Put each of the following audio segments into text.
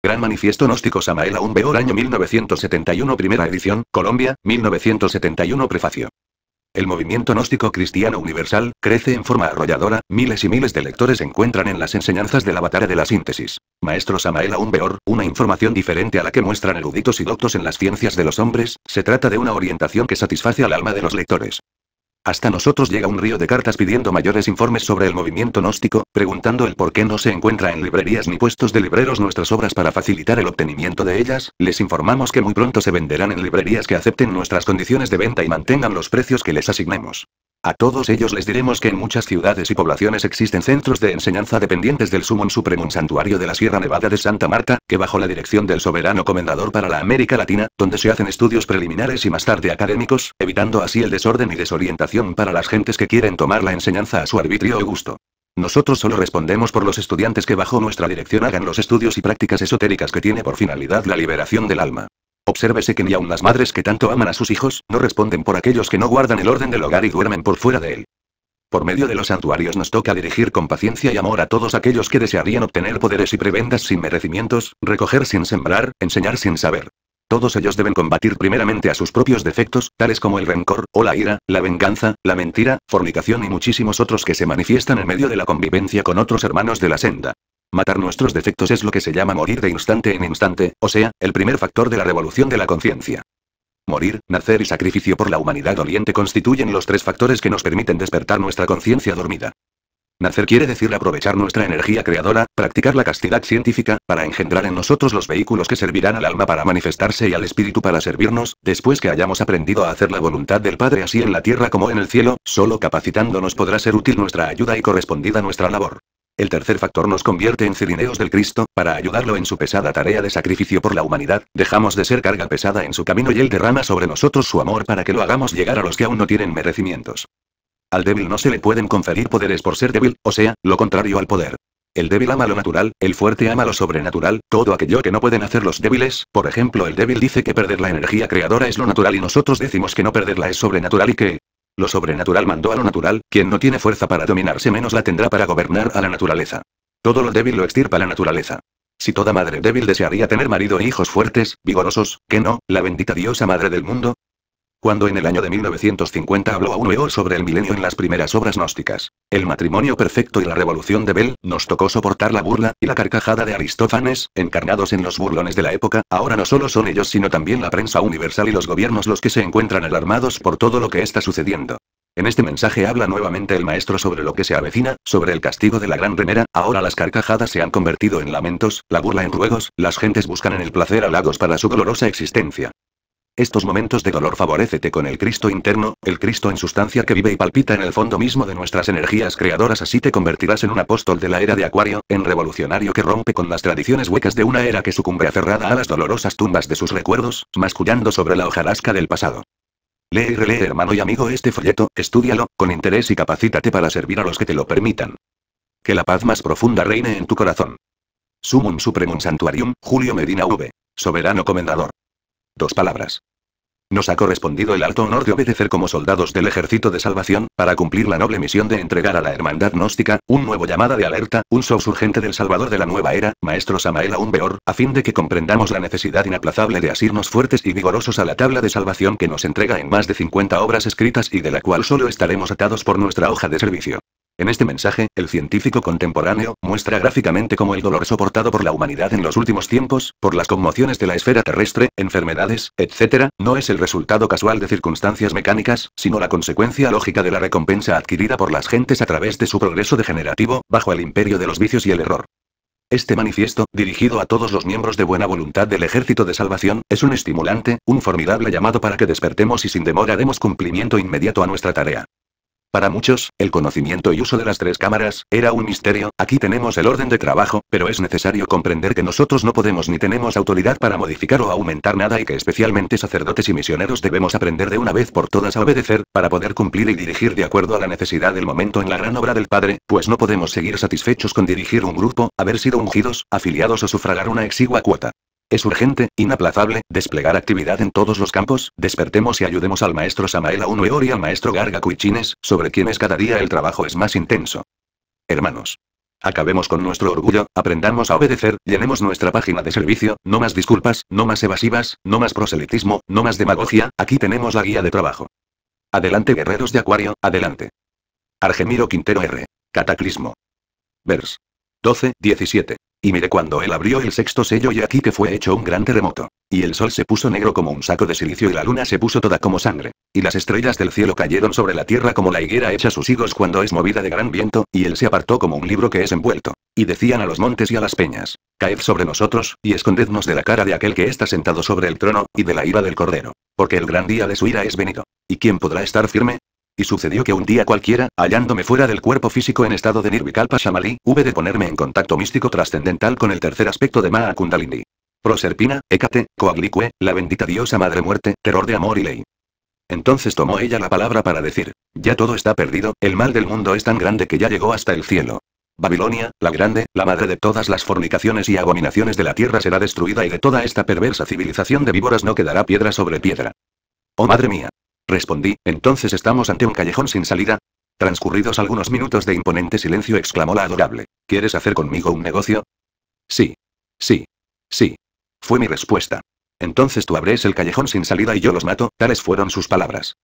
Gran Manifiesto Gnóstico Samael Aún Weor, año 1971, primera edición, Colombia, 1971. Prefacio. El movimiento gnóstico cristiano universal crece en forma arrolladora, miles y miles de lectores encuentran en las enseñanzas del avatar de la síntesis. Maestro Samael Aún Weor, una información diferente a la que muestran eruditos y doctos en las ciencias de los hombres, se trata de una orientación que satisface al alma de los lectores. Hasta nosotros llega un río de cartas pidiendo mayores informes sobre el movimiento gnóstico, preguntando el por qué no se encuentra en librerías ni puestos de libreros nuestras obras para facilitar el obtenimiento de ellas. Les informamos que muy pronto se venderán en librerías que acepten nuestras condiciones de venta y mantengan los precios que les asignemos. A todos ellos les diremos que en muchas ciudades y poblaciones existen centros de enseñanza dependientes del Sumum Supremum Santuario de la Sierra Nevada de Santa Marta, que bajo la dirección del Soberano Comendador para la América Latina, donde se hacen estudios preliminares y más tarde académicos, evitando así el desorden y desorientación para las gentes que quieren tomar la enseñanza a su arbitrio o gusto. Nosotros solo respondemos por los estudiantes que bajo nuestra dirección hagan los estudios y prácticas esotéricas que tiene por finalidad la liberación del alma. Obsérvese que ni aun las madres que tanto aman a sus hijos, no responden por aquellos que no guardan el orden del hogar y duermen por fuera de él. Por medio de los santuarios nos toca dirigir con paciencia y amor a todos aquellos que desearían obtener poderes y prebendas sin merecimientos, recoger sin sembrar, enseñar sin saber. Todos ellos deben combatir primeramente a sus propios defectos, tales como el rencor, o la ira, la venganza, la mentira, fornicación y muchísimos otros que se manifiestan en medio de la convivencia con otros hermanos de la senda. Matar nuestros defectos es lo que se llama morir de instante en instante, o sea, el primer factor de la revolución de la conciencia. Morir, nacer y sacrificio por la humanidad doliente constituyen los tres factores que nos permiten despertar nuestra conciencia dormida. Nacer quiere decir aprovechar nuestra energía creadora, practicar la castidad científica, para engendrar en nosotros los vehículos que servirán al alma para manifestarse y al espíritu para servirnos, después que hayamos aprendido a hacer la voluntad del Padre así en la tierra como en el cielo, solo capacitándonos podrá ser útil nuestra ayuda y correspondida nuestra labor. El tercer factor nos convierte en cirineos del Cristo, para ayudarlo en su pesada tarea de sacrificio por la humanidad, dejamos de ser carga pesada en su camino y él derrama sobre nosotros su amor para que lo hagamos llegar a los que aún no tienen merecimientos. Al débil no se le pueden conferir poderes por ser débil, o sea, lo contrario al poder. El débil ama lo natural, el fuerte ama lo sobrenatural, todo aquello que no pueden hacer los débiles, por ejemplo el débil dice que perder la energía creadora es lo natural y nosotros decimos que no perderla es sobrenatural y que lo sobrenatural mandó a lo natural, quien no tiene fuerza para dominarse menos la tendrá para gobernar a la naturaleza. Todo lo débil lo extirpa la naturaleza. Si toda madre débil desearía tener marido e hijos fuertes, vigorosos, ¿qué no, la bendita diosa madre del mundo? Cuando en el año de 1950 habló Aún Weor sobre el milenio en las primeras obras gnósticas, el matrimonio perfecto y la revolución de Bell, nos tocó soportar la burla y la carcajada de Aristófanes, encarnados en los burlones de la época. Ahora no solo son ellos sino también la prensa universal y los gobiernos los que se encuentran alarmados por todo lo que está sucediendo. En este mensaje habla nuevamente el maestro sobre lo que se avecina, sobre el castigo de la gran remera. Ahora las carcajadas se han convertido en lamentos, la burla en ruegos, las gentes buscan en el placer halagos para su dolorosa existencia. Estos momentos de dolor favorécete con el Cristo interno, el Cristo en sustancia que vive y palpita en el fondo mismo de nuestras energías creadoras, así te convertirás en un apóstol de la era de Acuario, en revolucionario que rompe con las tradiciones huecas de una era que sucumbe aferrada a las dolorosas tumbas de sus recuerdos, mascullando sobre la hojarasca del pasado. Lee y relee, hermano y amigo, este folleto, estúdialo, con interés y capacítate para servir a los que te lo permitan. Que la paz más profunda reine en tu corazón. Sumum Supremum Santuarium, Julio Medina V. Soberano Comendador. 2 palabras. Nos ha correspondido el alto honor de obedecer como soldados del Ejército de Salvación, para cumplir la noble misión de entregar a la hermandad gnóstica, un nuevo llamada de alerta, un sos urgente del Salvador de la nueva era, Maestro Samael Aún Weor, a fin de que comprendamos la necesidad inaplazable de asirnos fuertes y vigorosos a la tabla de salvación que nos entrega en más de 50 obras escritas y de la cual solo estaremos atados por nuestra hoja de servicio. En este mensaje, el científico contemporáneo muestra gráficamente cómo el dolor soportado por la humanidad en los últimos tiempos, por las conmociones de la esfera terrestre, enfermedades, etc., no es el resultado casual de circunstancias mecánicas, sino la consecuencia lógica de la recompensa adquirida por las gentes a través de su progreso degenerativo, bajo el imperio de los vicios y el error. Este manifiesto, dirigido a todos los miembros de buena voluntad del Ejército de Salvación, es un estimulante, un formidable llamado para que despertemos y sin demora demos cumplimiento inmediato a nuestra tarea. Para muchos, el conocimiento y uso de las 3 cámaras era un misterio. Aquí tenemos el orden de trabajo, pero es necesario comprender que nosotros no podemos ni tenemos autoridad para modificar o aumentar nada y que especialmente sacerdotes y misioneros debemos aprender de una vez por todas a obedecer, para poder cumplir y dirigir de acuerdo a la necesidad del momento en la gran obra del Padre, pues no podemos seguir satisfechos con dirigir un grupo, haber sido ungidos, afiliados o sufragar una exigua cuota. Es urgente, inaplazable, desplegar actividad en todos los campos. Despertemos y ayudemos al maestro Samael Aún Weor y al maestro Garga Kuichines, sobre quienes cada día el trabajo es más intenso. Hermanos, Acabemos con nuestro orgullo, aprendamos a obedecer, llenemos nuestra página de servicio, no más disculpas, no más evasivas, no más proselitismo, no más demagogia, aquí tenemos la guía de trabajo. Adelante guerreros de Acuario, adelante. Argemiro Quintero R. Cataclismo. Vers. 12:17. Y mire cuando él abrió el sexto sello y aquí que fue hecho un gran terremoto. Y el sol se puso negro como un saco de silicio y la luna se puso toda como sangre. Y las estrellas del cielo cayeron sobre la tierra como la higuera echa sus higos cuando es movida de gran viento, y él se apartó como un libro que es envuelto. Y decían a los montes y a las peñas: caed sobre nosotros, y escondednos de la cara de aquel que está sentado sobre el trono, y de la ira del Cordero. Porque el gran día de su ira es venido. ¿Y quién podrá estar firme? Y sucedió que un día cualquiera, hallándome fuera del cuerpo físico en estado de Nirvikalpa Shamalí, hube de ponerme en contacto místico trascendental con el tercer aspecto de Maa Kundalini. Proserpina, Hécate, Coaglicue, la bendita diosa madre muerte, terror de amor y ley. Entonces tomó ella la palabra para decir: ya todo está perdido, el mal del mundo es tan grande que ya llegó hasta el cielo. Babilonia, la grande, la madre de todas las fornicaciones y abominaciones de la tierra será destruida y de toda esta perversa civilización de víboras no quedará piedra sobre piedra. Oh madre mía. Respondí, ¿entonces estamos ante un callejón sin salida? Transcurridos algunos minutos de imponente silencio exclamó la adorable: ¿quieres hacer conmigo un negocio? Sí. Sí. Sí. Fue mi respuesta. Entonces tú abres el callejón sin salida y yo los mato, tales fueron sus palabras.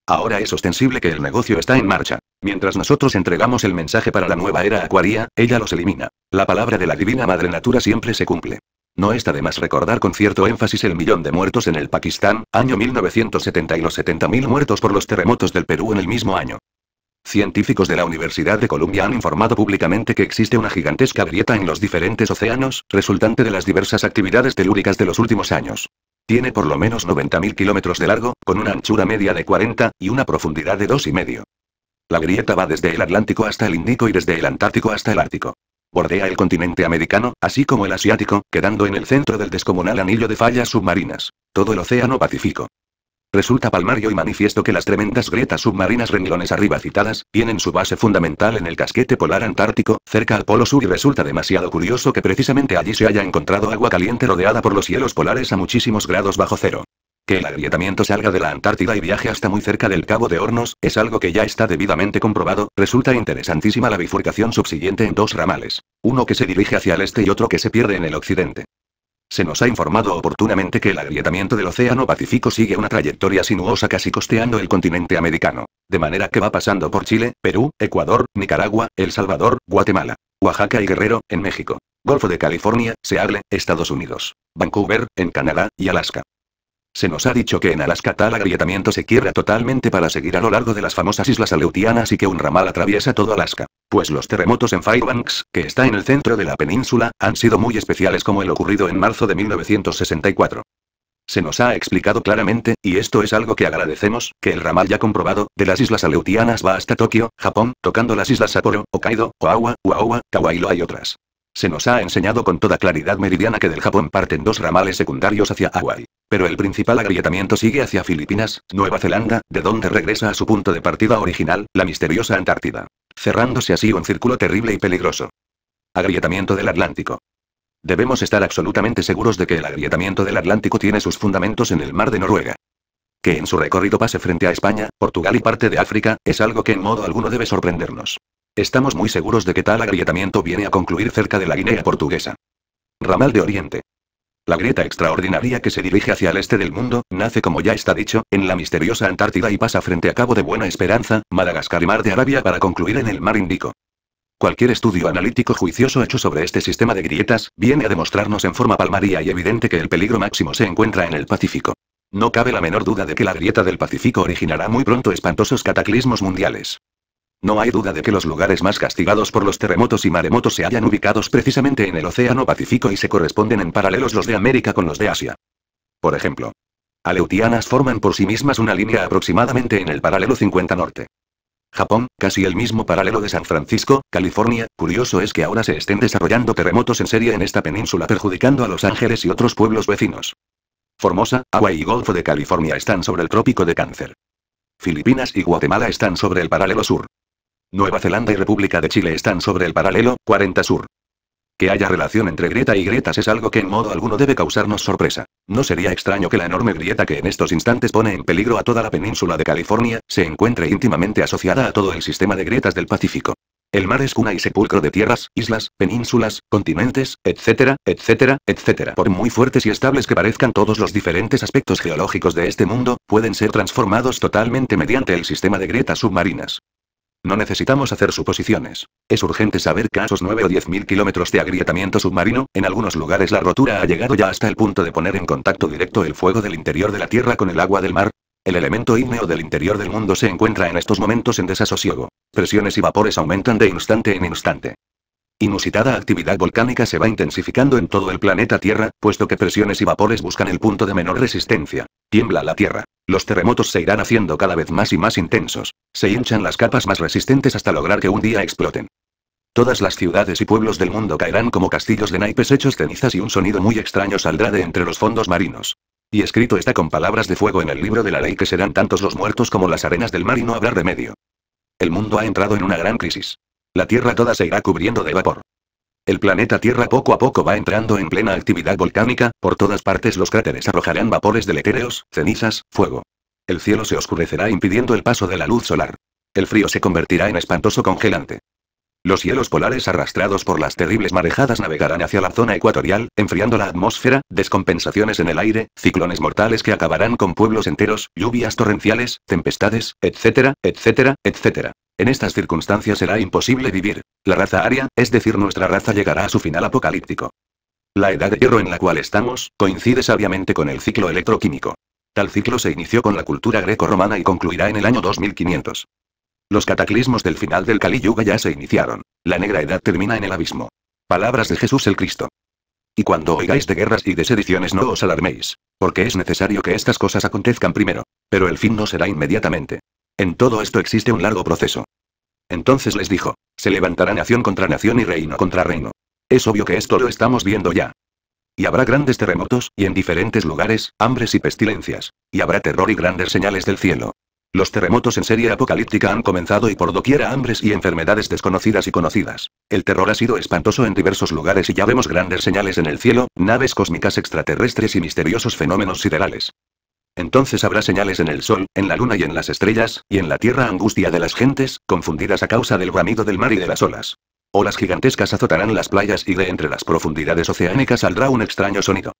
Ahora es ostensible que el negocio está en marcha. Mientras nosotros entregamos el mensaje para la nueva era acuaria, ella los elimina. La palabra de la divina madre natura siempre se cumple. No está de más recordar con cierto énfasis el 1.000.000 de muertos en el Pakistán, año 1970 y los 70.000 muertos por los terremotos del Perú en el mismo año. Científicos de la Universidad de Columbia han informado públicamente que existe una gigantesca grieta en los diferentes océanos, resultante de las diversas actividades telúricas de los últimos años. Tiene por lo menos 90.000 kilómetros de largo, con una anchura media de 40, y una profundidad de 2,5. La grieta va desde el Atlántico hasta el Índico y desde el Antártico hasta el Ártico. Bordea el continente americano, así como el asiático, quedando en el centro del descomunal anillo de fallas submarinas. Todo el océano Pacífico. Resulta palmario y manifiesto que las tremendas grietas submarinas renglones arriba citadas, tienen su base fundamental en el casquete polar antártico, cerca al polo sur y resulta demasiado curioso que precisamente allí se haya encontrado agua caliente rodeada por los hielos polares a muchísimos grados bajo cero. Que el agrietamiento salga de la Antártida y viaje hasta muy cerca del Cabo de Hornos, es algo que ya está debidamente comprobado. Resulta interesantísima la bifurcación subsiguiente en dos ramales. Uno que se dirige hacia el este y otro que se pierde en el occidente. Se nos ha informado oportunamente que el agrietamiento del Océano Pacífico sigue una trayectoria sinuosa casi costeando el continente americano. De manera que va pasando por Chile, Perú, Ecuador, Nicaragua, El Salvador, Guatemala, Oaxaca y Guerrero, en México. Golfo de California, Seattle, Estados Unidos. Vancouver, en Canadá, y Alaska. Se nos ha dicho que en Alaska tal agrietamiento se quiebra totalmente para seguir a lo largo de las famosas islas Aleutianas y que un ramal atraviesa todo Alaska. Pues los terremotos en Fairbanks, que está en el centro de la península, han sido muy especiales como el ocurrido en marzo de 1964. Se nos ha explicado claramente, y esto es algo que agradecemos, que el ramal ya comprobado, de las islas Aleutianas va hasta Tokio, Japón, tocando las islas Sapporo, Hokkaido, Oahu, Oahu, Kauai y otras. Se nos ha enseñado con toda claridad meridiana que del Japón parten dos ramales secundarios hacia Hawái. Pero el principal agrietamiento sigue hacia Filipinas, Nueva Zelanda, de donde regresa a su punto de partida original, la misteriosa Antártida. Cerrándose así un círculo terrible y peligroso. Agrietamiento del Atlántico. Debemos estar absolutamente seguros de que el agrietamiento del Atlántico tiene sus fundamentos en el mar de Noruega. Que en su recorrido pase frente a España, Portugal y parte de África, es algo que en modo alguno debe sorprendernos. Estamos muy seguros de que tal agrietamiento viene a concluir cerca de la Guinea portuguesa. Ramal de Oriente. La grieta extraordinaria que se dirige hacia el este del mundo, nace como ya está dicho, en la misteriosa Antártida y pasa frente a Cabo de Buena Esperanza, Madagascar y Mar de Arabia para concluir en el mar Índico. Cualquier estudio analítico juicioso hecho sobre este sistema de grietas, viene a demostrarnos en forma palmaria y evidente que el peligro máximo se encuentra en el Pacífico. No cabe la menor duda de que la grieta del Pacífico originará muy pronto espantosos cataclismos mundiales. No hay duda de que los lugares más castigados por los terremotos y maremotos se hallan ubicados precisamente en el Océano Pacífico y se corresponden en paralelos los de América con los de Asia. Por ejemplo, Aleutianas forman por sí mismas una línea aproximadamente en el paralelo 50 norte. Japón, casi el mismo paralelo de San Francisco, California. Curioso es que ahora se estén desarrollando terremotos en serie en esta península perjudicando a Los Ángeles y otros pueblos vecinos. Formosa, Hawái y Golfo de California están sobre el Trópico de Cáncer. Filipinas y Guatemala están sobre el paralelo sur. Nueva Zelanda y República de Chile están sobre el paralelo 40 sur. Que haya relación entre grieta y grietas es algo que en modo alguno debe causarnos sorpresa. No sería extraño que la enorme grieta que en estos instantes pone en peligro a toda la península de California, se encuentre íntimamente asociada a todo el sistema de grietas del Pacífico. El mar es cuna y sepulcro de tierras, islas, penínsulas, continentes, etcétera, etcétera, etcétera. Por muy fuertes y estables que parezcan todos los diferentes aspectos geológicos de este mundo, pueden ser transformados totalmente mediante el sistema de grietas submarinas. No necesitamos hacer suposiciones. Es urgente saber que a esos 9 o 10 mil kilómetros de agrietamiento submarino, en algunos lugares la rotura ha llegado ya hasta el punto de poner en contacto directo el fuego del interior de la Tierra con el agua del mar. El elemento ígneo del interior del mundo se encuentra en estos momentos en desasosiego. Presiones y vapores aumentan de instante en instante. Inusitada actividad volcánica se va intensificando en todo el planeta Tierra, puesto que presiones y vapores buscan el punto de menor resistencia. Tiembla la Tierra. Los terremotos se irán haciendo cada vez más y más intensos. Se hinchan las capas más resistentes hasta lograr que un día exploten. Todas las ciudades y pueblos del mundo caerán como castillos de naipes hechos cenizas y un sonido muy extraño saldrá de entre los fondos marinos. Y escrito está con palabras de fuego en el libro de la ley que serán tantos los muertos como las arenas del mar y no habrá remedio. El mundo ha entrado en una gran crisis. La Tierra toda se irá cubriendo de vapor. El planeta Tierra poco a poco va entrando en plena actividad volcánica, por todas partes los cráteres arrojarán vapores deletéreos, cenizas, fuego. El cielo se oscurecerá impidiendo el paso de la luz solar. El frío se convertirá en espantoso congelante. Los hielos polares arrastrados por las terribles marejadas navegarán hacia la zona ecuatorial, enfriando la atmósfera, descompensaciones en el aire, ciclones mortales que acabarán con pueblos enteros, lluvias torrenciales, tempestades, etcétera, etcétera, etcétera. En estas circunstancias será imposible vivir. La raza aria, es decir nuestra raza llegará a su final apocalíptico. La edad de hierro en la cual estamos, coincide sabiamente con el ciclo electroquímico. Tal ciclo se inició con la cultura greco-romana y concluirá en el año 2500. Los cataclismos del final del Kali Yuga ya se iniciaron. La negra edad termina en el abismo. Palabras de Jesús el Cristo. Y cuando oigáis de guerras y de sediciones no os alarméis, porque es necesario que estas cosas acontezcan primero. Pero el fin no será inmediatamente. En todo esto existe un largo proceso. Entonces les dijo, se levantará nación contra nación y reino contra reino. Es obvio que esto lo estamos viendo ya. Y habrá grandes terremotos, y en diferentes lugares, hambres y pestilencias. Y habrá terror y grandes señales del cielo. Los terremotos en serie apocalíptica han comenzado y por doquiera hambres y enfermedades desconocidas y conocidas. El terror ha sido espantoso en diversos lugares y ya vemos grandes señales en el cielo, naves cósmicas extraterrestres y misteriosos fenómenos siderales. Entonces habrá señales en el sol, en la luna y en las estrellas, y en la tierra angustia de las gentes, confundidas a causa del bramido del mar y de las olas. Olas gigantescas azotarán las playas y de entre las profundidades oceánicas saldrá un extraño sonido.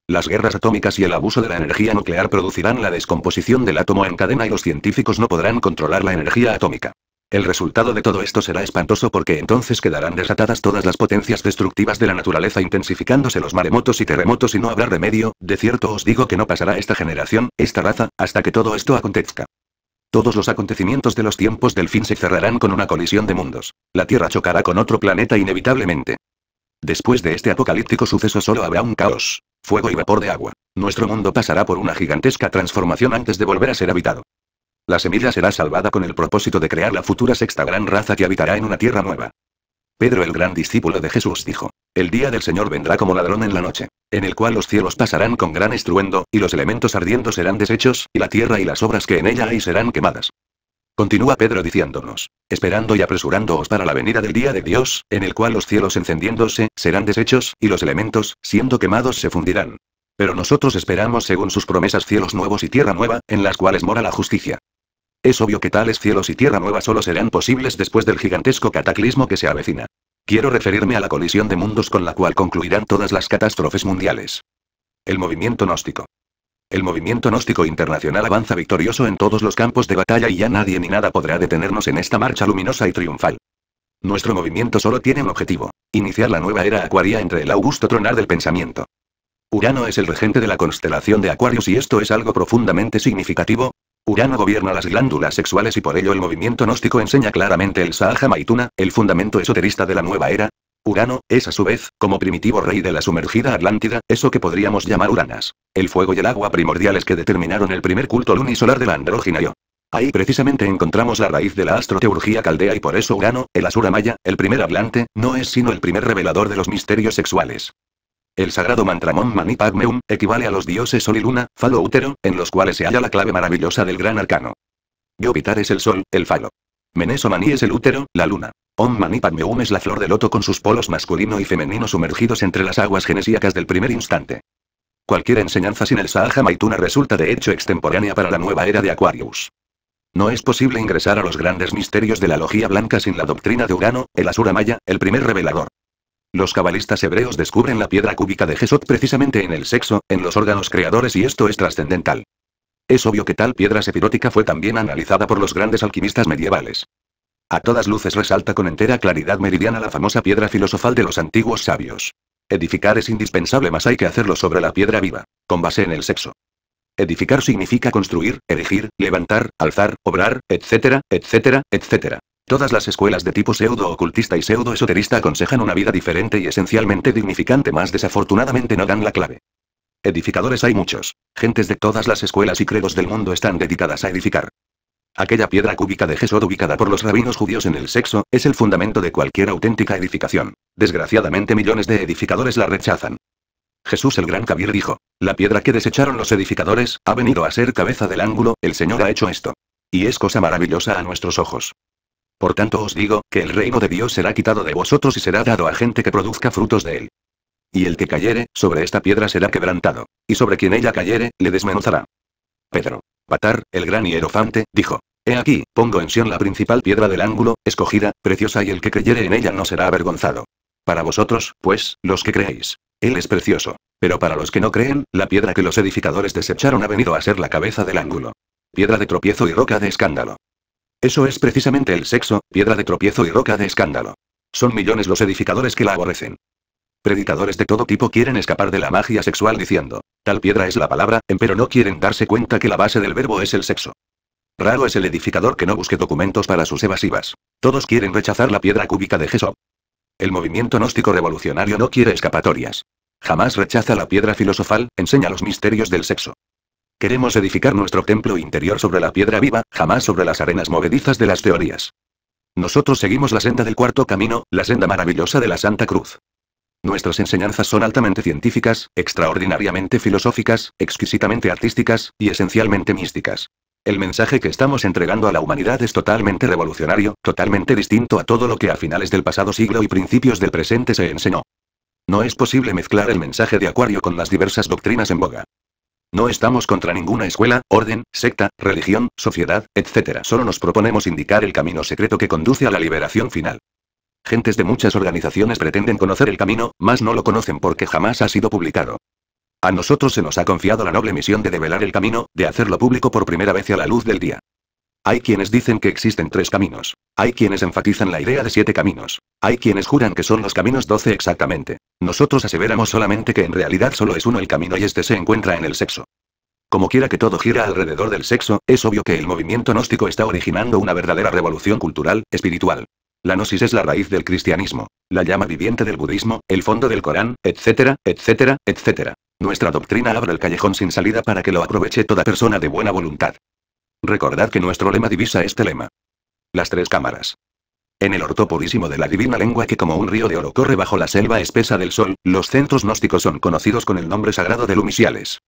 Las guerras atómicas y el abuso de la energía nuclear producirán la descomposición del átomo en cadena y los científicos no podrán controlar la energía atómica. El resultado de todo esto será espantoso porque entonces quedarán desatadas todas las potencias destructivas de la naturaleza intensificándose los maremotos y terremotos y no habrá remedio, de cierto os digo que no pasará esta generación, esta raza, hasta que todo esto acontezca. Todos los acontecimientos de los tiempos del fin se cerrarán con una colisión de mundos. La Tierra chocará con otro planeta inevitablemente. Después de este apocalíptico suceso solo habrá un caos, fuego y vapor de agua. Nuestro mundo pasará por una gigantesca transformación antes de volver a ser habitado. La semilla será salvada con el propósito de crear la futura sexta gran raza que habitará en una tierra nueva. Pedro el gran discípulo de Jesús dijo, el día del Señor vendrá como ladrón en la noche, en el cual los cielos pasarán con gran estruendo, y los elementos ardiendo serán deshechos, y la tierra y las obras que en ella hay serán quemadas. Continúa Pedro diciéndonos, esperando y apresurándoos para la venida del día de Dios, en el cual los cielos encendiéndose, serán deshechos, y los elementos, siendo quemados se fundirán. Pero nosotros esperamos según sus promesas cielos nuevos y tierra nueva, en las cuales mora la justicia. Es obvio que tales cielos y tierra nueva solo serán posibles después del gigantesco cataclismo que se avecina. Quiero referirme a la colisión de mundos con la cual concluirán todas las catástrofes mundiales. El movimiento gnóstico. El movimiento gnóstico internacional avanza victorioso en todos los campos de batalla y ya nadie ni nada podrá detenernos en esta marcha luminosa y triunfal. Nuestro movimiento solo tiene un objetivo: iniciar la nueva era acuaria entre el augusto tronar del pensamiento. Urano es el regente de la constelación de Aquarius y esto es algo profundamente significativo. Urano gobierna las glándulas sexuales y por ello el movimiento gnóstico enseña claramente el Sahaja Maituna, el fundamento esoterista de la nueva era. Urano, es a su vez, como primitivo rey de la sumergida Atlántida, eso que podríamos llamar Uranas. El fuego y el agua primordiales que determinaron el primer culto lunisolar de la andrógina Yo. Ahí precisamente encontramos la raíz de la astroteurgia caldea y por eso Urano, el Asura Maya, el primer hablante, no es sino el primer revelador de los misterios sexuales. El sagrado mantra Om Mani Padme Hum equivale a los dioses Sol y Luna, Falo Útero, en los cuales se halla la clave maravillosa del gran arcano. Yopitar es el Sol, el Falo. Meneso Mani es el útero, la luna. Om Mani Padme Hum es la flor de loto con sus polos masculino y femenino sumergidos entre las aguas genesíacas del primer instante. Cualquier enseñanza sin el Sahaja Maituna resulta de hecho extemporánea para la nueva era de Aquarius. No es posible ingresar a los grandes misterios de la Logia Blanca sin la doctrina de Urano, el Asura Maya, el primer revelador. Los cabalistas hebreos descubren la piedra cúbica de Jesod precisamente en el sexo, en los órganos creadores, y esto es trascendental. Es obvio que tal piedra sefirótica fue también analizada por los grandes alquimistas medievales. A todas luces resalta con entera claridad meridiana la famosa piedra filosofal de los antiguos sabios. Edificar es indispensable, mas hay que hacerlo sobre la piedra viva, con base en el sexo. Edificar significa construir, erigir, levantar, alzar, obrar, etcétera, etcétera, etcétera. Todas las escuelas de tipo pseudo-ocultista y pseudo-esoterista aconsejan una vida diferente y esencialmente dignificante, mas desafortunadamente no dan la clave. Edificadores hay muchos. Gentes de todas las escuelas y credos del mundo están dedicadas a edificar. Aquella piedra cúbica de Jesod ubicada por los rabinos judíos en el sexo, es el fundamento de cualquier auténtica edificación. Desgraciadamente millones de edificadores la rechazan. Jesús el Gran Kabir dijo: la piedra que desecharon los edificadores, ha venido a ser cabeza del ángulo, el Señor ha hecho esto. Y es cosa maravillosa a nuestros ojos. Por tanto os digo, que el reino de Dios será quitado de vosotros y será dado a gente que produzca frutos de él. Y el que cayere, sobre esta piedra será quebrantado, y sobre quien ella cayere, le desmenuzará. Pedro. Patar, el gran hierofante, dijo: he aquí, pongo en Sión la principal piedra del ángulo, escogida, preciosa, y el que creyere en ella no será avergonzado. Para vosotros, pues, los que creéis, él es precioso. Pero para los que no creen, la piedra que los edificadores desecharon ha venido a ser la cabeza del ángulo. Piedra de tropiezo y roca de escándalo. Eso es precisamente el sexo, piedra de tropiezo y roca de escándalo. Son millones los edificadores que la aborrecen. Predicadores de todo tipo quieren escapar de la magia sexual diciendo: tal piedra es la palabra, pero no quieren darse cuenta que la base del verbo es el sexo. Raro es el edificador que no busque documentos para sus evasivas. Todos quieren rechazar la piedra cúbica de Jesod. El movimiento gnóstico revolucionario no quiere escapatorias. Jamás rechaza la piedra filosofal, enseña los misterios del sexo. Queremos edificar nuestro templo interior sobre la piedra viva, jamás sobre las arenas movedizas de las teorías. Nosotros seguimos la senda del cuarto camino, la senda maravillosa de la Santa Cruz. Nuestras enseñanzas son altamente científicas, extraordinariamente filosóficas, exquisitamente artísticas, y esencialmente místicas. El mensaje que estamos entregando a la humanidad es totalmente revolucionario, totalmente distinto a todo lo que a finales del pasado siglo y principios del presente se enseñó. No es posible mezclar el mensaje de Acuario con las diversas doctrinas en boga. No estamos contra ninguna escuela, orden, secta, religión, sociedad, etc. Solo nos proponemos indicar el camino secreto que conduce a la liberación final. Gentes de muchas organizaciones pretenden conocer el camino, mas no lo conocen porque jamás ha sido publicado. A nosotros se nos ha confiado la noble misión de develar el camino, de hacerlo público por primera vez y a la luz del día. Hay quienes dicen que existen 3 caminos. Hay quienes enfatizan la idea de 7 caminos. Hay quienes juran que son los caminos 12 exactamente. Nosotros aseveramos solamente que en realidad solo es uno el camino y este se encuentra en el sexo. Como quiera que todo gira alrededor del sexo, es obvio que el movimiento gnóstico está originando una verdadera revolución cultural, espiritual. La gnosis es la raíz del cristianismo, la llama viviente del budismo, el fondo del Corán, etcétera, etcétera, etcétera. Nuestra doctrina abre el callejón sin salida para que lo aproveche toda persona de buena voluntad. Recordad que nuestro lema divisa este lema. Las 3 cámaras. En el orto purísimo de la divina lengua que como un río de oro corre bajo la selva espesa del sol, los centros gnósticos son conocidos con el nombre sagrado de lumisiales.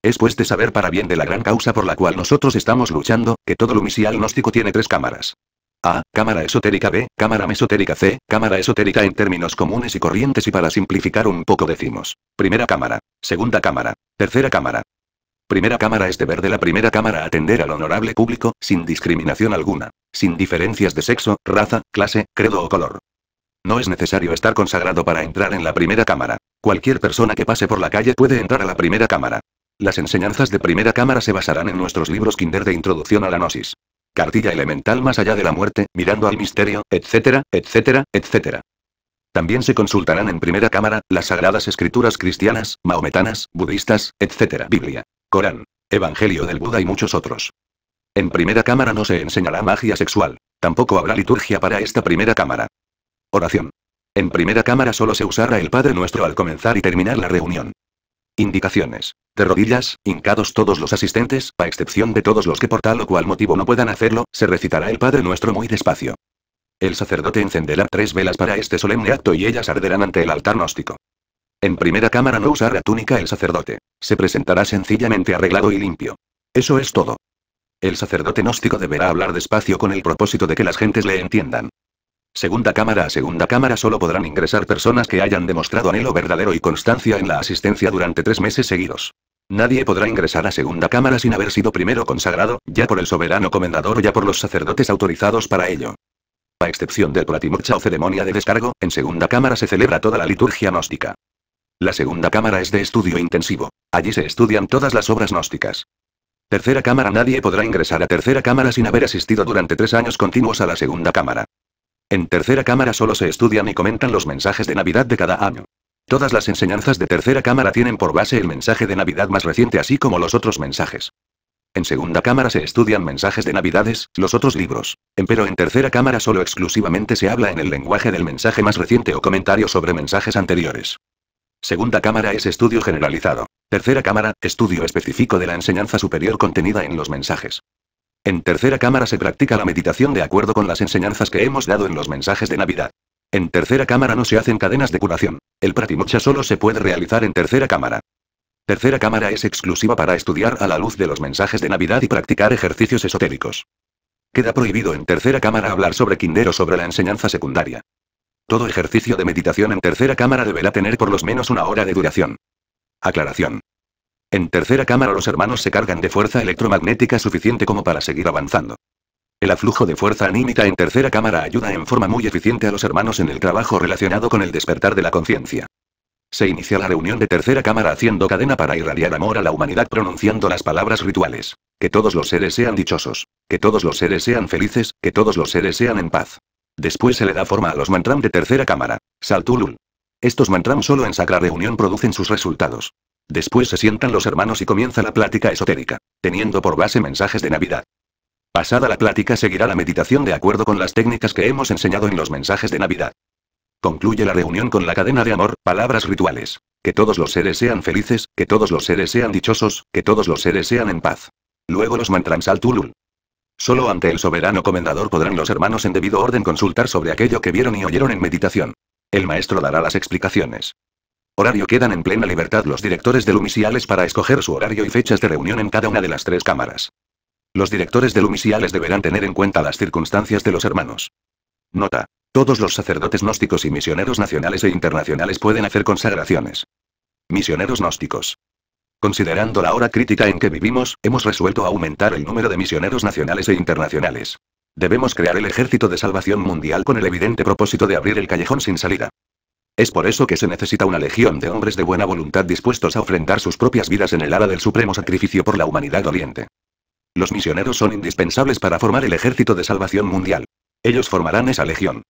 Es pues de saber para bien de la gran causa por la cual nosotros estamos luchando, que todo lumisial gnóstico tiene 3 cámaras. A. Cámara esotérica. B. Cámara mesotérica. C. Cámara esotérica en términos comunes y corrientes y para simplificar un poco decimos: primera cámara, segunda cámara, tercera cámara. Primera cámara es deber de la primera cámara atender al honorable público, sin discriminación alguna, sin diferencias de sexo, raza, clase, credo o color. No es necesario estar consagrado para entrar en la primera cámara. Cualquier persona que pase por la calle puede entrar a la primera cámara. Las enseñanzas de primera cámara se basarán en nuestros libros Kinder de Introducción a la Gnosis. Cartilla elemental más allá de la muerte, mirando al misterio, etcétera, etcétera, etcétera. También se consultarán en primera cámara, las sagradas escrituras cristianas, mahometanas, budistas, etcétera. Biblia, Corán, Evangelio del Buda y muchos otros. En primera cámara no se enseñará magia sexual. Tampoco habrá liturgia para esta primera cámara. Oración. En primera cámara solo se usará el Padre Nuestro al comenzar y terminar la reunión. Indicaciones. De rodillas, hincados todos los asistentes, a excepción de todos los que por tal o cual motivo no puedan hacerlo, se recitará el Padre Nuestro muy despacio. El sacerdote encenderá 3 velas para este solemne acto y ellas arderán ante el altar gnóstico. En primera cámara no usará túnica el sacerdote. Se presentará sencillamente arreglado y limpio. Eso es todo. El sacerdote gnóstico deberá hablar despacio con el propósito de que las gentes le entiendan. Segunda cámara. A segunda cámara solo podrán ingresar personas que hayan demostrado anhelo verdadero y constancia en la asistencia durante 3 meses seguidos. Nadie podrá ingresar a segunda cámara sin haber sido primero consagrado, ya por el soberano comendador o ya por los sacerdotes autorizados para ello. A excepción del pratimurcha o ceremonia de descargo, en segunda cámara se celebra toda la liturgia gnóstica. La segunda cámara es de estudio intensivo. Allí se estudian todas las obras gnósticas. Tercera cámara. Nadie podrá ingresar a tercera cámara sin haber asistido durante 3 años continuos a la segunda cámara. En tercera cámara solo se estudian y comentan los mensajes de Navidad de cada año. Todas las enseñanzas de tercera cámara tienen por base el mensaje de Navidad más reciente así como los otros mensajes. En segunda cámara se estudian mensajes de Navidades, los otros libros. Empero en tercera cámara solo exclusivamente se habla en el lenguaje del mensaje más reciente o comentario sobre mensajes anteriores. Segunda cámara es estudio generalizado. Tercera cámara, estudio específico de la enseñanza superior contenida en los mensajes. En tercera cámara se practica la meditación de acuerdo con las enseñanzas que hemos dado en los mensajes de Navidad. En tercera cámara no se hacen cadenas de curación. El pratimoksha solo se puede realizar en tercera cámara. Tercera cámara es exclusiva para estudiar a la luz de los mensajes de Navidad y practicar ejercicios esotéricos. Queda prohibido en tercera cámara hablar sobre Kinder o sobre la enseñanza secundaria. Todo ejercicio de meditación en tercera cámara deberá tener por lo menos 1 hora de duración. Aclaración. En tercera cámara los hermanos se cargan de fuerza electromagnética suficiente como para seguir avanzando. El aflujo de fuerza anímica en tercera cámara ayuda en forma muy eficiente a los hermanos en el trabajo relacionado con el despertar de la conciencia. Se inicia la reunión de tercera cámara haciendo cadena para irradiar amor a la humanidad pronunciando las palabras rituales. Que todos los seres sean dichosos. Que todos los seres sean felices. Que todos los seres sean en paz. Después se le da forma a los mantram de tercera cámara. Saltulul. Estos mantram solo en sacra reunión producen sus resultados. Después se sientan los hermanos y comienza la plática esotérica, teniendo por base mensajes de Navidad. Pasada la plática seguirá la meditación de acuerdo con las técnicas que hemos enseñado en los mensajes de Navidad. Concluye la reunión con la cadena de amor, palabras rituales. Que todos los seres sean felices, que todos los seres sean dichosos, que todos los seres sean en paz. Luego los mantram Saltulul. Solo ante el soberano comendador podrán los hermanos en debido orden consultar sobre aquello que vieron y oyeron en meditación. El maestro dará las explicaciones. Horario. Quedan en plena libertad los directores de lumisiales para escoger su horario y fechas de reunión en cada una de las 3 cámaras. Los directores de lumisiales deberán tener en cuenta las circunstancias de los hermanos. Nota. Todos los sacerdotes gnósticos y misioneros nacionales e internacionales pueden hacer consagraciones. Misioneros gnósticos. Considerando la hora crítica en que vivimos, hemos resuelto aumentar el número de misioneros nacionales e internacionales. Debemos crear el ejército de salvación mundial con el evidente propósito de abrir el callejón sin salida. Es por eso que se necesita una legión de hombres de buena voluntad dispuestos a ofrendar sus propias vidas en el ara del supremo sacrificio por la humanidad doliente. Los misioneros son indispensables para formar el ejército de salvación mundial. Ellos formarán esa legión.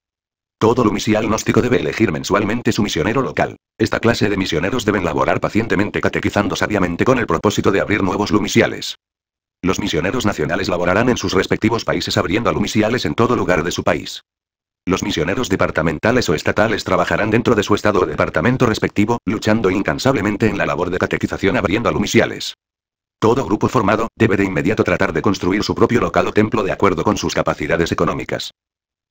Todo lumisial gnóstico debe elegir mensualmente su misionero local. Esta clase de misioneros deben laborar pacientemente catequizando sabiamente con el propósito de abrir nuevos lumisiales. Los misioneros nacionales laborarán en sus respectivos países abriendo lumisiales en todo lugar de su país. Los misioneros departamentales o estatales trabajarán dentro de su estado o departamento respectivo, luchando incansablemente en la labor de catequización abriendo lumisiales. Todo grupo formado debe de inmediato tratar de construir su propio local o templo de acuerdo con sus capacidades económicas.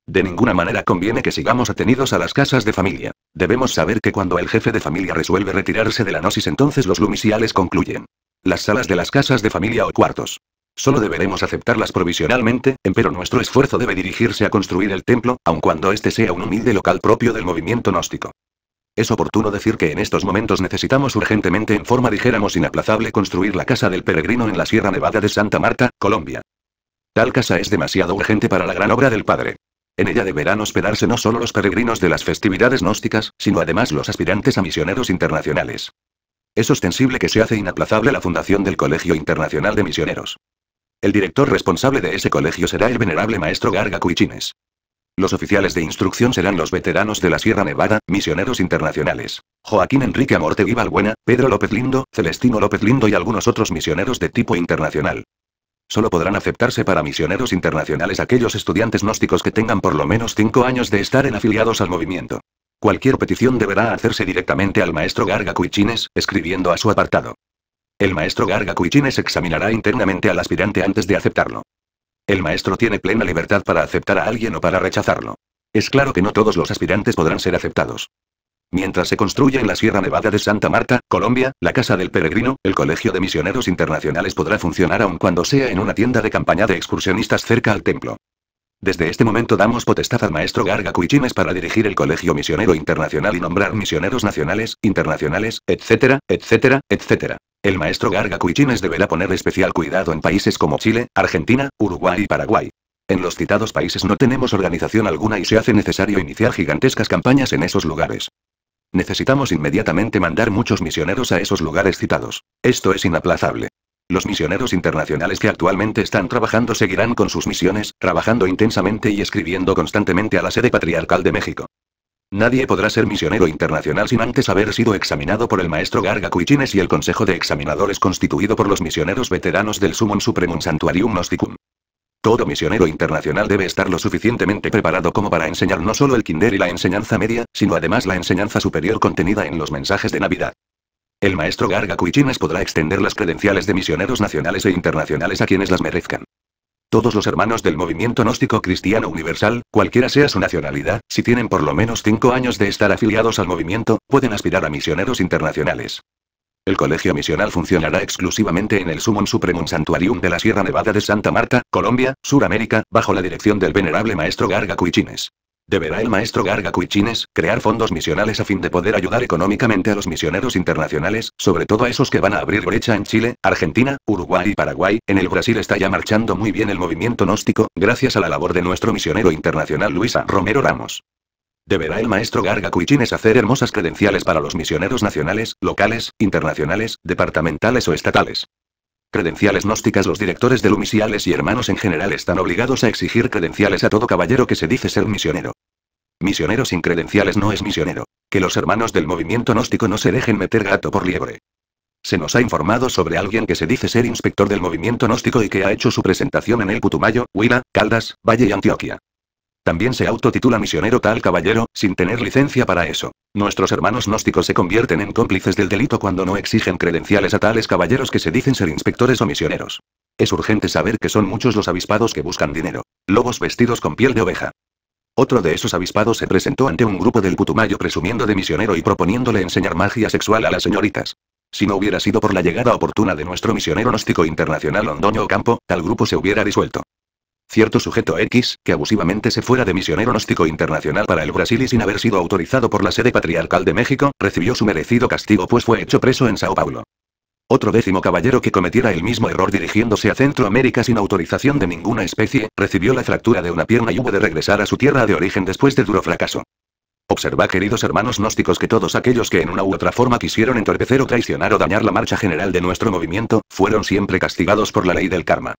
De ninguna manera conviene que sigamos atenidos a las casas de familia. Debemos saber que cuando el jefe de familia resuelve retirarse de la gnosis entonces los lumisiales concluyen. Las salas de las casas de familia o cuartos. Solo deberemos aceptarlas provisionalmente, empero nuestro esfuerzo debe dirigirse a construir el templo, aun cuando este sea un humilde local propio del movimiento gnóstico. Es oportuno decir que en estos momentos necesitamos urgentemente en forma dijéramos inaplazable construir la casa del peregrino en la Sierra Nevada de Santa Marta, Colombia. Tal casa es demasiado urgente para la gran obra del Padre. En ella deberán hospedarse no solo los peregrinos de las festividades gnósticas, sino además los aspirantes a misioneros internacionales. Es ostensible que se hace inaplazable la fundación del Colegio Internacional de Misioneros. El director responsable de ese colegio será el venerable maestro Garga Cuichines. Los oficiales de instrucción serán los veteranos de la Sierra Nevada, misioneros internacionales. Joaquín Enrique Amortegui Balbuena, Pedro López Lindo, Celestino López Lindo y algunos otros misioneros de tipo internacional. Solo podrán aceptarse para misioneros internacionales aquellos estudiantes gnósticos que tengan por lo menos 5 años de estar afiliados al movimiento. Cualquier petición deberá hacerse directamente al maestro Garga Cuichines, escribiendo a su apartado. El maestro Garga Cuichines examinará internamente al aspirante antes de aceptarlo. El maestro tiene plena libertad para aceptar a alguien o para rechazarlo. Es claro que no todos los aspirantes podrán ser aceptados. Mientras se construye en la Sierra Nevada de Santa Marta, Colombia, la Casa del Peregrino, el Colegio de Misioneros Internacionales podrá funcionar aun cuando sea en una tienda de campaña de excursionistas cerca al templo. Desde este momento damos potestad al maestro Garga Cuichines para dirigir el Colegio Misionero Internacional y nombrar misioneros nacionales, internacionales, etcétera, etcétera, etcétera. El maestro Garga Cuichines deberá poner especial cuidado en países como Chile, Argentina, Uruguay y Paraguay. En los citados países no tenemos organización alguna y se hace necesario iniciar gigantescas campañas en esos lugares. Necesitamos inmediatamente mandar muchos misioneros a esos lugares citados. Esto es inaplazable. Los misioneros internacionales que actualmente están trabajando seguirán con sus misiones, trabajando intensamente y escribiendo constantemente a la sede patriarcal de México. Nadie podrá ser misionero internacional sin antes haber sido examinado por el maestro Garga Cuichines y el Consejo de Examinadores constituido por los misioneros veteranos del Summum Supremum Sanctuarium Gnosticum. Todo misionero internacional debe estar lo suficientemente preparado como para enseñar no solo el kinder y la enseñanza media, sino además la enseñanza superior contenida en los mensajes de Navidad. El maestro Garga Cuichines podrá extender las credenciales de misioneros nacionales e internacionales a quienes las merezcan. Todos los hermanos del movimiento gnóstico cristiano universal, cualquiera sea su nacionalidad, si tienen por lo menos 5 años de estar afiliados al movimiento, pueden aspirar a misioneros internacionales. El colegio misional funcionará exclusivamente en el Summum Supremum Sanctuarium de la Sierra Nevada de Santa Marta, Colombia, Suramérica, bajo la dirección del venerable maestro Garga Cuichines. Deberá el maestro Garga Cuichines crear fondos misionales a fin de poder ayudar económicamente a los misioneros internacionales, sobre todo a esos que van a abrir brecha en Chile, Argentina, Uruguay y Paraguay. En el Brasil está ya marchando muy bien el movimiento gnóstico, gracias a la labor de nuestro misionero internacional Luisa Romero Ramos. Deberá el maestro Garga Cuichines hacer hermosas credenciales para los misioneros nacionales, locales, internacionales, departamentales o estatales. Credenciales gnósticas. Los directores de lumisiales y hermanos en general están obligados a exigir credenciales a todo caballero que se dice ser misionero. Misionero sin credenciales no es misionero. Que los hermanos del movimiento gnóstico no se dejen meter gato por liebre. Se nos ha informado sobre alguien que se dice ser inspector del movimiento gnóstico y que ha hecho su presentación en el Putumayo, Huila, Caldas, Valle y Antioquia. También se autotitula misionero tal caballero, sin tener licencia para eso. Nuestros hermanos gnósticos se convierten en cómplices del delito cuando no exigen credenciales a tales caballeros que se dicen ser inspectores o misioneros. Es urgente saber que son muchos los avispados que buscan dinero. Lobos vestidos con piel de oveja. Otro de esos avispados se presentó ante un grupo del Putumayo presumiendo de misionero y proponiéndole enseñar magia sexual a las señoritas. Si no hubiera sido por la llegada oportuna de nuestro misionero gnóstico internacional Londoño Ocampo, tal grupo se hubiera disuelto. Cierto sujeto X, que abusivamente se fuera de misionero gnóstico internacional para el Brasil y sin haber sido autorizado por la sede patriarcal de México, recibió su merecido castigo pues fue hecho preso en Sao Paulo. Otro 10º caballero que cometiera el mismo error dirigiéndose a Centroamérica sin autorización de ninguna especie, recibió la fractura de una pierna y hubo de regresar a su tierra de origen después de duro fracaso. Observad, queridos hermanos gnósticos, que todos aquellos que en una u otra forma quisieron entorpecer o traicionar o dañar la marcha general de nuestro movimiento, fueron siempre castigados por la ley del karma.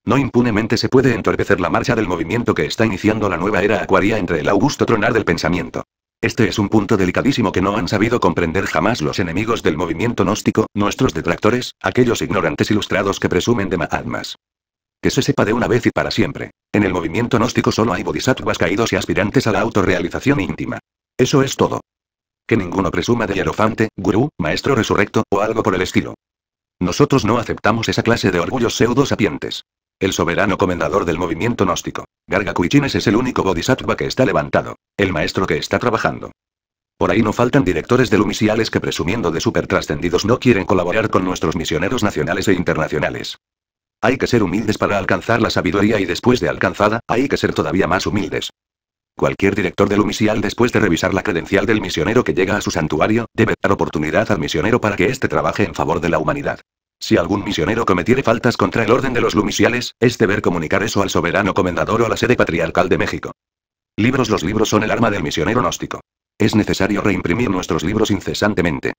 No impunemente se puede entorpecer la marcha del movimiento que está iniciando la nueva era acuaria entre el augusto tronar del pensamiento. Este es un punto delicadísimo que no han sabido comprender jamás los enemigos del movimiento gnóstico, nuestros detractores, aquellos ignorantes ilustrados que presumen de Mahatmas. Que se sepa de una vez y para siempre. En el movimiento gnóstico solo hay bodhisattvas caídos y aspirantes a la autorrealización íntima. Eso es todo. Que ninguno presuma de hierofante, gurú, maestro resurrecto, o algo por el estilo. Nosotros no aceptamos esa clase de orgullos pseudo-sapientes. El soberano comendador del movimiento gnóstico, Garga Cuichines, es el único bodhisattva que está levantado, el maestro que está trabajando. Por ahí no faltan directores de lumisiales que presumiendo de supertrascendidos no quieren colaborar con nuestros misioneros nacionales e internacionales. Hay que ser humildes para alcanzar la sabiduría y después de alcanzada, hay que ser todavía más humildes. Cualquier director de lumisial después de revisar la credencial del misionero que llega a su santuario, debe dar oportunidad al misionero para que éste trabaje en favor de la humanidad. Si algún misionero cometiere faltas contra el orden de los lumisiales, es deber comunicar eso al soberano comendador o a la sede patriarcal de México. Libros. Los libros son el arma del misionero gnóstico. Es necesario reimprimir nuestros libros incesantemente.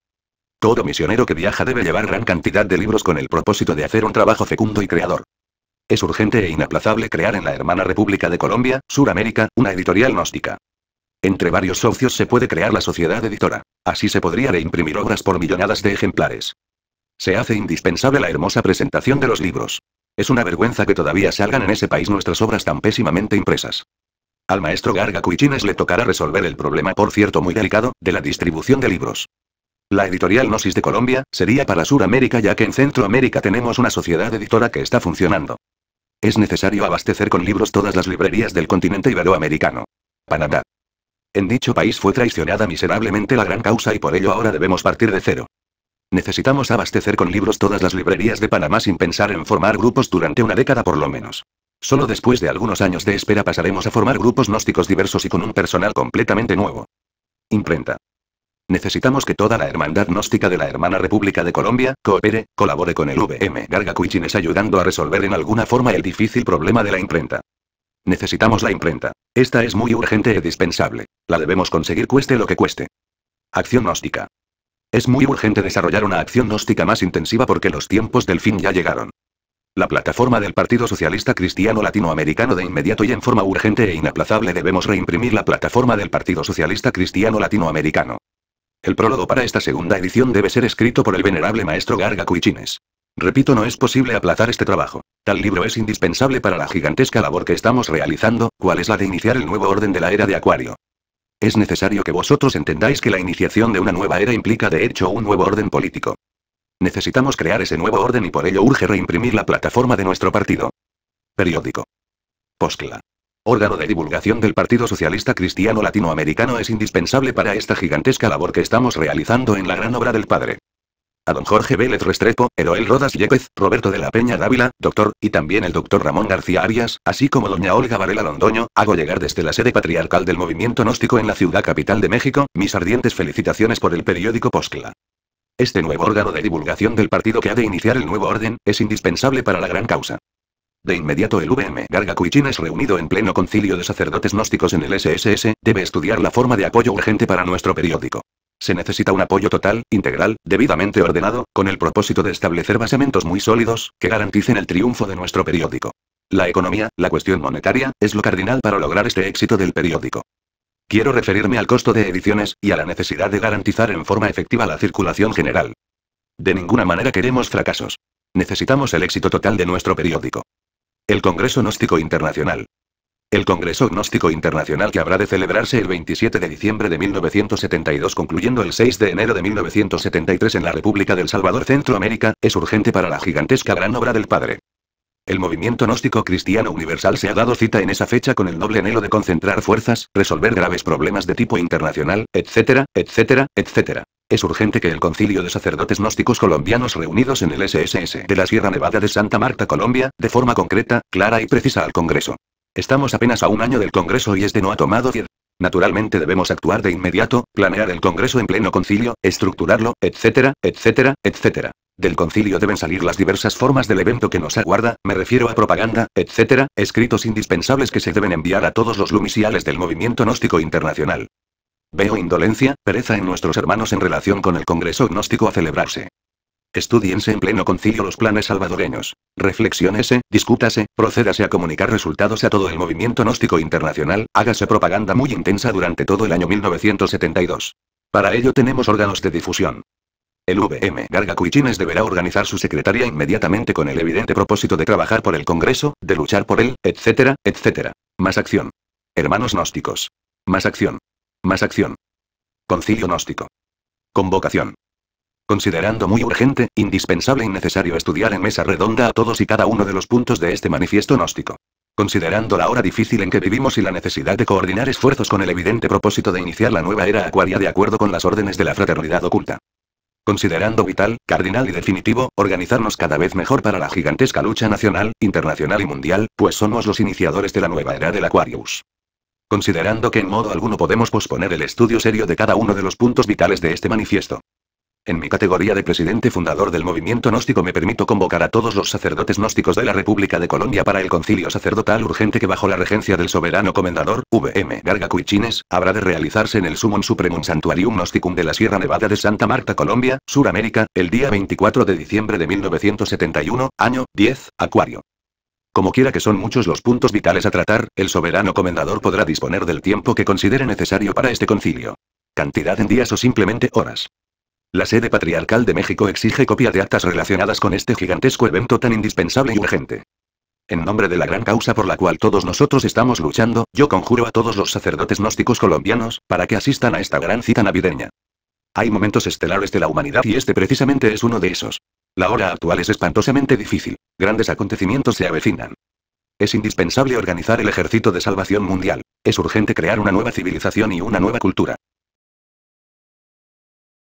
Todo misionero que viaja debe llevar gran cantidad de libros con el propósito de hacer un trabajo fecundo y creador. Es urgente e inaplazable crear en la hermana República de Colombia, Suramérica, una editorial gnóstica. Entre varios socios se puede crear la sociedad editora. Así se podría reimprimir obras por millonadas de ejemplares. Se hace indispensable la hermosa presentación de los libros. Es una vergüenza que todavía salgan en ese país nuestras obras tan pésimamente impresas. Al maestro Garga Cuichines le tocará resolver el problema, por cierto muy delicado, de la distribución de libros. La editorial Gnosis de Colombia sería para Suramérica, ya que en Centroamérica tenemos una sociedad editora que está funcionando. Es necesario abastecer con libros todas las librerías del continente iberoamericano. Panamá. En dicho país fue traicionada miserablemente la gran causa y por ello ahora debemos partir de cero. Necesitamos abastecer con libros todas las librerías de Panamá sin pensar en formar grupos durante una década por lo menos. Solo después de algunos años de espera pasaremos a formar grupos gnósticos diversos y con un personal completamente nuevo. Imprenta. Necesitamos que toda la hermandad gnóstica de la hermana República de Colombia, coopere, colabore con el VM Gargacuichines ayudando a resolver en alguna forma el difícil problema de la imprenta. Necesitamos la imprenta. Esta es muy urgente e indispensable. La debemos conseguir cueste lo que cueste. Acción gnóstica. Es muy urgente desarrollar una acción gnóstica más intensiva porque los tiempos del fin ya llegaron. La plataforma del Partido Socialista Cristiano Latinoamericano de inmediato y en forma urgente e inaplazable debemos reimprimir la plataforma del Partido Socialista Cristiano Latinoamericano. El prólogo para esta segunda edición debe ser escrito por el venerable maestro Gargacuichines. Repito, no es posible aplazar este trabajo. Tal libro es indispensable para la gigantesca labor que estamos realizando, cual es la de iniciar el nuevo orden de la era de Acuario. Es necesario que vosotros entendáis que la iniciación de una nueva era implica de hecho un nuevo orden político. Necesitamos crear ese nuevo orden y por ello urge reimprimir la plataforma de nuestro partido. Periódico. Poscla. Órgano de divulgación del Partido Socialista Cristiano Latinoamericano es indispensable para esta gigantesca labor que estamos realizando en la gran obra del Padre. A don Jorge Vélez Restrepo, Eroel Rodas Yepez, Roberto de la Peña Dávila, doctor, y también el doctor Ramón García Arias, así como doña Olga Varela Londoño, hago llegar desde la sede patriarcal del movimiento gnóstico en la ciudad capital de México, mis ardientes felicitaciones por el periódico Poscla. Este nuevo órgano de divulgación del partido que ha de iniciar el nuevo orden, es indispensable para la gran causa. De inmediato el VM Gargacuichines reunido en pleno concilio de sacerdotes gnósticos en el SSS, debe estudiar la forma de apoyo urgente para nuestro periódico. Se necesita un apoyo total, integral, debidamente ordenado, con el propósito de establecer basamentos muy sólidos, que garanticen el triunfo de nuestro periódico. La economía, la cuestión monetaria, es lo cardinal para lograr este éxito del periódico. Quiero referirme al costo de ediciones, y a la necesidad de garantizar en forma efectiva la circulación general. De ninguna manera queremos fracasos. Necesitamos el éxito total de nuestro periódico. El Congreso Gnóstico Internacional. El Congreso Gnóstico Internacional que habrá de celebrarse el 27 de diciembre de 1972 concluyendo el 6 de enero de 1973 en la República del Salvador, Centroamérica, es urgente para la gigantesca gran obra del Padre. El movimiento gnóstico cristiano universal se ha dado cita en esa fecha con el noble anhelo de concentrar fuerzas, resolver graves problemas de tipo internacional, etcétera, etcétera, etcétera. Es urgente que el concilio de sacerdotes gnósticos colombianos reunidos en el SSS de la Sierra Nevada de Santa Marta, Colombia, de forma concreta, clara y precisa al Congreso. Estamos apenas a un año del Congreso y este no ha tomado pie. Naturalmente debemos actuar de inmediato, planear el Congreso en pleno concilio, estructurarlo, etcétera, etcétera, etcétera. Del concilio deben salir las diversas formas del evento que nos aguarda, me refiero a propaganda, etcétera, escritos indispensables que se deben enviar a todos los lumisiales del movimiento gnóstico internacional. Veo indolencia, pereza en nuestros hermanos en relación con el Congreso gnóstico a celebrarse. Estúdiense en pleno concilio los planes salvadoreños. Reflexiónese, discútase, procédase a comunicar resultados a todo el movimiento gnóstico internacional, hágase propaganda muy intensa durante todo el año 1972. Para ello tenemos órganos de difusión. El VM Gargacuichines deberá organizar su secretaría inmediatamente con el evidente propósito de trabajar por el Congreso, de luchar por él, etcétera, etcétera. Más acción. Hermanos gnósticos. Más acción. Más acción. Concilio gnóstico. Convocación. Considerando muy urgente, indispensable y necesario estudiar en mesa redonda a todos y cada uno de los puntos de este manifiesto gnóstico. Considerando la hora difícil en que vivimos y la necesidad de coordinar esfuerzos con el evidente propósito de iniciar la nueva era acuaria de acuerdo con las órdenes de la fraternidad oculta. Considerando vital, cardinal y definitivo, organizarnos cada vez mejor para la gigantesca lucha nacional, internacional y mundial, pues somos los iniciadores de la nueva era del Aquarius. Considerando que en modo alguno podemos posponer el estudio serio de cada uno de los puntos vitales de este manifiesto. En mi categoría de presidente fundador del movimiento gnóstico me permito convocar a todos los sacerdotes gnósticos de la República de Colombia para el concilio sacerdotal urgente que bajo la regencia del soberano comendador, VM Gargacuichines, habrá de realizarse en el Summum Supremum Sanctuarium Gnosticum de la Sierra Nevada de Santa Marta, Colombia, Suramérica, el día 24 de diciembre de 1971, año 10, Acuario. Como quiera que son muchos los puntos vitales a tratar, el soberano comendador podrá disponer del tiempo que considere necesario para este concilio. Cantidad en días o simplemente horas. La sede patriarcal de México exige copia de actas relacionadas con este gigantesco evento tan indispensable y urgente. En nombre de la gran causa por la cual todos nosotros estamos luchando, yo conjuro a todos los sacerdotes gnósticos colombianos, para que asistan a esta gran cita navideña. Hay momentos estelares de la humanidad y este precisamente es uno de esos. La hora actual es espantosamente difícil. Grandes acontecimientos se avecinan. Es indispensable organizar el ejército de salvación mundial. Es urgente crear una nueva civilización y una nueva cultura.